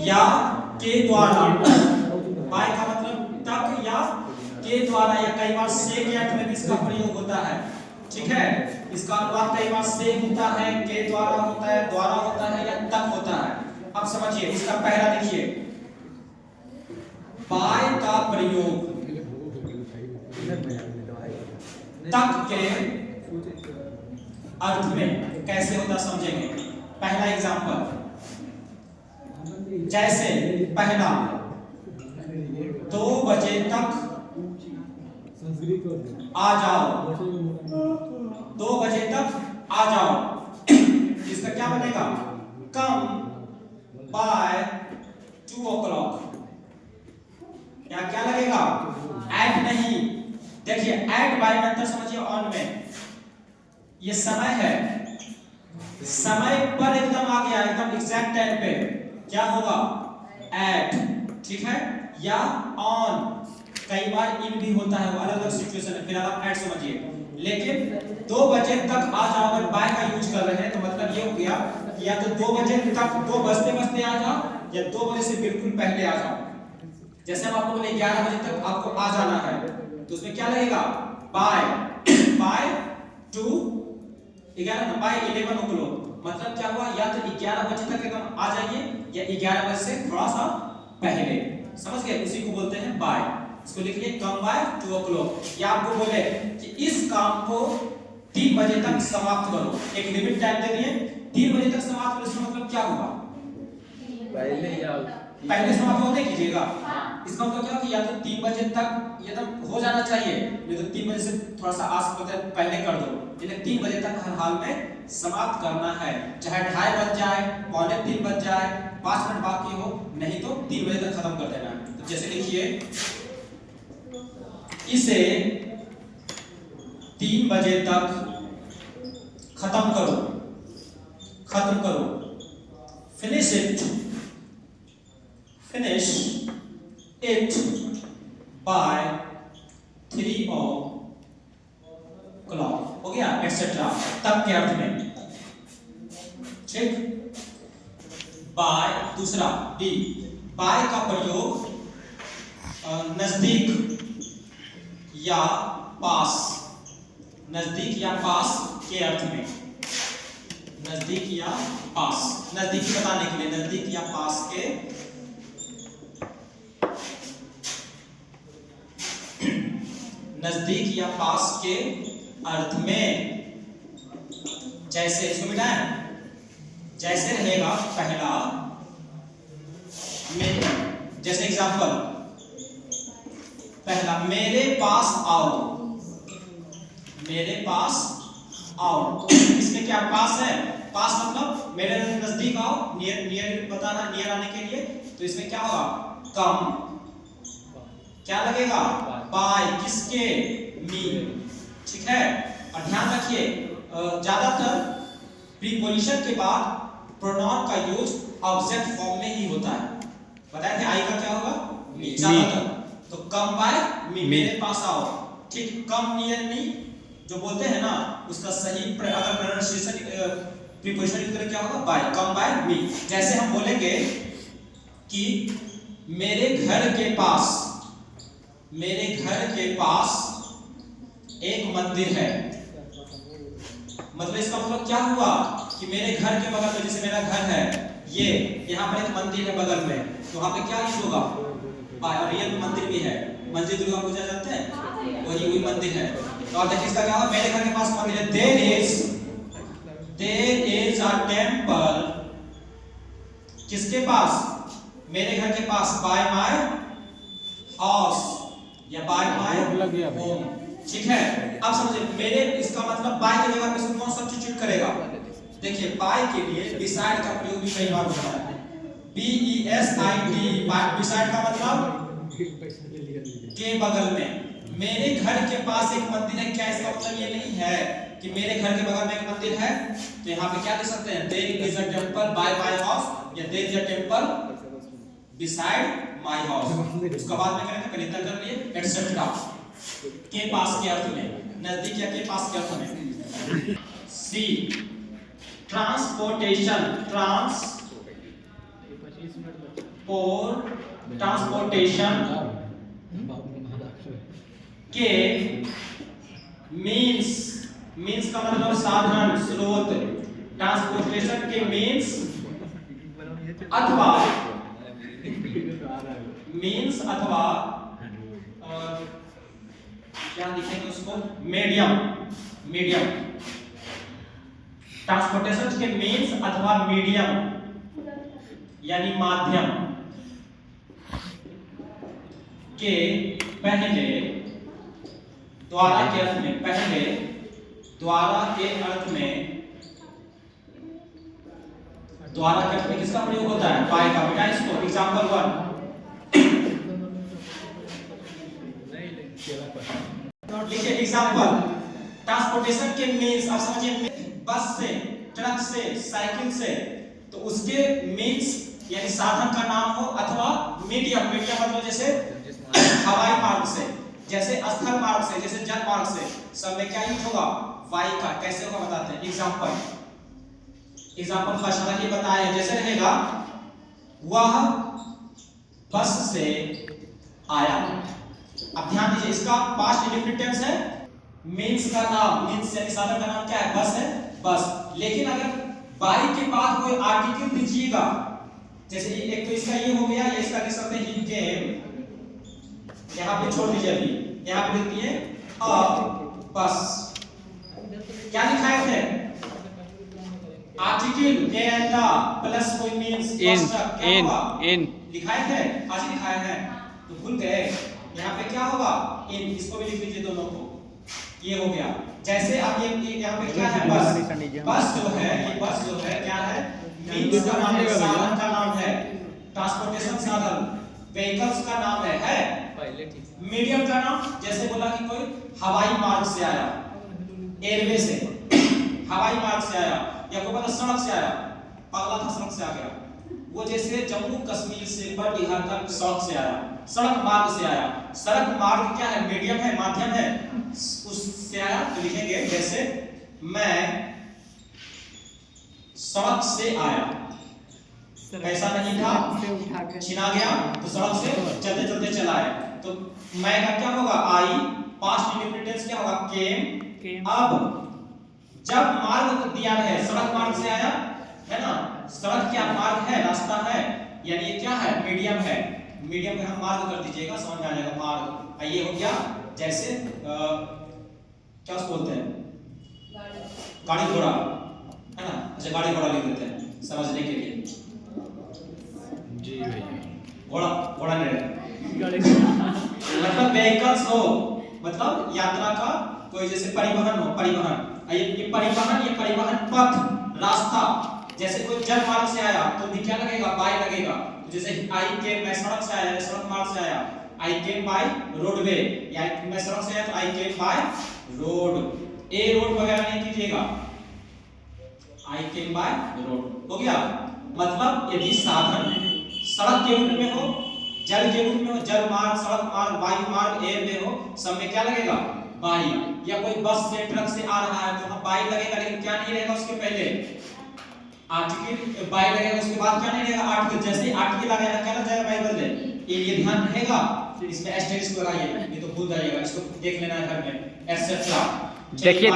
या के द्वारा, बाय का मतलब तक या के द्वारा, या कई बार से के अर्थ में भी इसका प्रयोग होता है। ठीक है, इसका अनुवाद कई बार से होता है, के द्वारा होता है, द्वारा होता है या तक होता है। अब समझिए, इसका पहला देखिए, बाय का प्रयोग तक के अर्थ में कैसे होता समझेंगे। पहला एग्जांपल, जैसे पहला 2 बजे तक आ जाओ, 2 बजे तक आ जाओ, इसका क्या बनेगा, कम बाय 2 o'clock। क्या लगेगा, एट नहीं, देखिए एट बाय में अंतर समझिए। ऑन में ये समय है, समय पर एकदम आ गया, एकदम एग्जैक्ट टाइम पे, क्या होगा, एट। ठीक है, या ऑन, कई बार इन भी होता है, वो अलग अलग सिचुएशन है, फिर आप एट समझिए। लेकिन 2 बजे तक आ जाओ, अगर बाय का यूज कर रहे हैं तो मतलब ये हो गया कि या तो 2 बजे तक, 2 बजते बजते आ जाओ, या 2 बजे से बिल्कुल पहले आ जाओ। जैसे हम आपको बोले 11 बजे तक आपको आ जाना है, तो उसमें क्या लगेगा, bye, by two 11 bye 11 o'clock। मतलब क्या हुआ, या तो 11 बजे तक एकदम आ जाइए, या 11 बजे से थोड़ा सा पहले। समझ गए, उसी को बोलते हैं बाय। इसको लिखिए कम बाय 2 o'clock। या आपको बोले कि इस काम को 3 बजे तक समाप्त करो, एक लिमिट टाइम दे दिए, 3 बजे तक समाप्त करो, इसका मतलब क्या होगा, पहले समाप्त होने कीजिएगा। इसका मतलब क्या कि या तो 3 बजे तक ये तो हो जाना चाहिए, नहीं तो 3 बजे से थोड़ा सा आस पहले कर दो, लेकिन 3 बजे तक हर हाल में समाप्त करना है, चाहे 2:30 बज जाए, 2:45 बज जाए, 5 मिनट बाकी हो, नहीं तो 3 बजे तक खत्म कर देना है। तो जैसे लिखिए, इसे 3 बजे तक खत्म करो, खत्म करो, finish it, finish it by 3 o'clock। हो गया, एक्सेट्रा, तब के अर्थ में। ठीक, बाय, दूसरा बी, बाय का प्रयोग नजदीक या पास, नजदीक या पास के अर्थ में, नजदीक या पास, नजदीकी बताने के लिए, नजदीक या पास के, नजदीक या पास के अर्थ में। जैसे इसको मिटाएं, जैसे रहेगा पहला, जैसे एग्जांपल, पहला मेरे पास आओ, मेरे पास आओ, इसमें क्या पास है, पास मतलब मेरे नजदीक आओ, नियर, नियर बताना, नियर आने के लिए, तो इसमें क्या होगा, कम, क्या लगेगा, बाय, किसके, मी। ठीक है, और ध्यान रखिए, ज्यादातर प्रीपोजिशन के बाद प्रोनाउन का यूज ऑब्जेक्ट फॉर्म में ही होता है। बताए थे आई का क्या होगा, मी, ज्यादातर। तो कम बाय मी, मेरे पास आओ। ठीक, कम नियर मी जो बोलते हैं ना, उसका सही अगर प्रोनाउंसिएशन प्रीपोजिशन यूज करें क्या होगा, बाय, कम बाय मी। जैसे हम बोलेंगे कि मेरे घर के पास, मेरे घर के पास एक मंदिर है, मतलब इसका मतलब क्या हुआ कि मेरे घर के बगल में, जैसे मेरा घर है, ये यहाँ पर एक मंदिर है बगल में, तो वहां पे क्या यूज होगा, और रियल मंदिर भी है, मंदिर दुर्गा पूजा जानते हैं, वही मंदिर है। तो आप देखिए इसका क्या हुआ, मेरे घर के पास मंदिर है, देयर इज अ टेंपल, किसके पास, मेरे घर के पास, बाय माय हाउस या बाय माय होम। ठीक है, अब समझिए, मेरे, इसका मतलब बाय की जगह पे कौन सब्स्टिट्यूट करेगा, देखिए बाय के लिए बिसाइड का प्रयोग भी कई बार होता है, BESID, बिसाइड का मतलब के बगल में। मेरे घर के पास एक मंदिर है, क्या इसका मतलब ये नहीं है कि मेरे घर के बगल में एक मंदिर है, तो यहाँ पे क्या लिख सकते हैं, there is a temple by my house, या there is a temple beside my house. उसका बाद में करेंगे, पहले कर लिए, एटसेट्रा, के पास के अर्थ में, नजदीक या के पास के अर्थ में। सी, ट्रांसपोर्टेशन, और ट्रांसपोर्टेशन के मीन्स का मतलब साधन स्रोत, ट्रांसपोर्टेशन के मीन्स अथवा क्या लिखेंगे उसको, मीडियम ट्रांसपोर्टेशन के मीन्स अथवा मीडियम यानी माध्यम के पहले द्वारा के अर्थ में, पहले द्वारा के अर्थ में, द्वारा के अर्थ में किसका प्रयोग होता है, बाय का। बेटा इसको एग्जांपल 1 लिखिए, एग्जांपल ट्रांसपोर्टेशन के मीन्स आप समझिए, बस से, ट्रक से, साइकिल से, तो उसके मीन्स यानी साधन का नाम हो, अथवा मीडियम मतलब जैसे हवाई मार्ग से, जैसे स्थल मार्ग से, जैसे जल मार्ग से, सब में क्या यूज होगा, वाई का। कैसे होगा बताते हैं, एग्जांपल फर्स्ट वाला ये बताया, जैसे रहेगा वह बस से आया। अब ध्यान दीजिए, इसका पास्ट इंडेफिनिट टेंस है, मीन्स का नाम, मीन्स यानी साधन का नाम क्या है, बस है, बस। लेकिन अगर बाई के बाद कोई आर्टिकल दीजिएगा, जैसे एक तो इसका ये हो गया, ये इसका लिख सकते हैं ही केम, यहां पे छोड़ दीजिए, अभी यहां पे लिख दिए अ बस। क्या लिखाए थे, आर्टिकल एंड प्लस कोई मींस इन लिखाए थे, आज लिखाए हैं तो भूल गए। यहाँ पे क्या होगा, इन, इसको भी लिख लीजिए दोनों को, ये हो गया। जैसे अब ये यहाँ पे क्या है, बस जो है, ये बस जो है क्या है, मींस का नाम है, साधन का नाम है, ट्रांसपोर्टेशन साधन, व्हीकल्स का नाम है। मीडियम का नाम, जैसे बोला कि कोई हवाई मार्ग से आया, एयरवे से, हवाई मार्ग से आया, या कोई मतलब सड़क से आया, पगला था सड़क से आ गया, वो जैसे जम्मू कश्मीर से बिहार तक सड़क से आया, सड़क मार्ग से आया। सड़क मार्ग क्या है, मीडियम है, माध्यम है, उससे आया तो लिखेंगे जैसे मैं सड़क से आया, पैसा नहीं था, छिना गया, तो सड़क से चलते चलते चला आया, तो मैं का क्या होगा, आई, पास्ट इंडेफिनिट टेंस क्या होगा, केम। अब जब मार्ग दिया है, सड़क मार्ग से आया है ना, सड़क क्या मार्ग है, रास्ता है, यानी ये क्या है, मीडियम है, मीडियम में हम मार्ग कर दीजिएगा, समझ में आ जाएगा, मार्ग। ये हो गया, जैसे क्या उसको बोलते हैं, गाड़ी घोड़ा है ना, अच्छा गाड़ी घोड़ा लिख देते हैं समझने के लिए, जी भैया, घोड़ा नहीं मतलब व्हीकल्स हो, मतलब यात्रा का कोई, जैसे परिवहन हो, परिवहन, ये परिवहन पथ, रास्ता। जैसे कोई जल मार्ग से आया तो भी क्या लगेगा, बाय लगेगा। तो जैसे आई केम, मैं सड़क से आया, सड़क मार्ग से आया, आई केम बाय रोडवे, या मैं सड़क से आया तो I came by road. A road वगैरह नहीं कीजिएगा, आई केम बाय रोड हो गया। मतलब यदि साधन सड़क के रूप में हो, जल के रूप में हो, जल मार्ग, सड़क मार्ग, वायु मार्ग, एयर में हो, सब में क्या लगेगा, बाई। या कोई बस से, ट्रक से आ रहा है तो वहां बाई लगेगा, लेकिन क्या नहीं रहेगा उसके पहले, आर्टिकल बाई लगेगा, उसके बाद क्या नहीं रहेगा, आर्टिकल। जैसे आर्टिकल आ गया क्या लग जाएगा, बाई बदले, ये ध्यान रहेगा, इसमें एस्टेरिस्क लगाइए, नहीं तो भूल जाइएगा, इसको देख लेना है घर में, एटसेट्रा। देखिए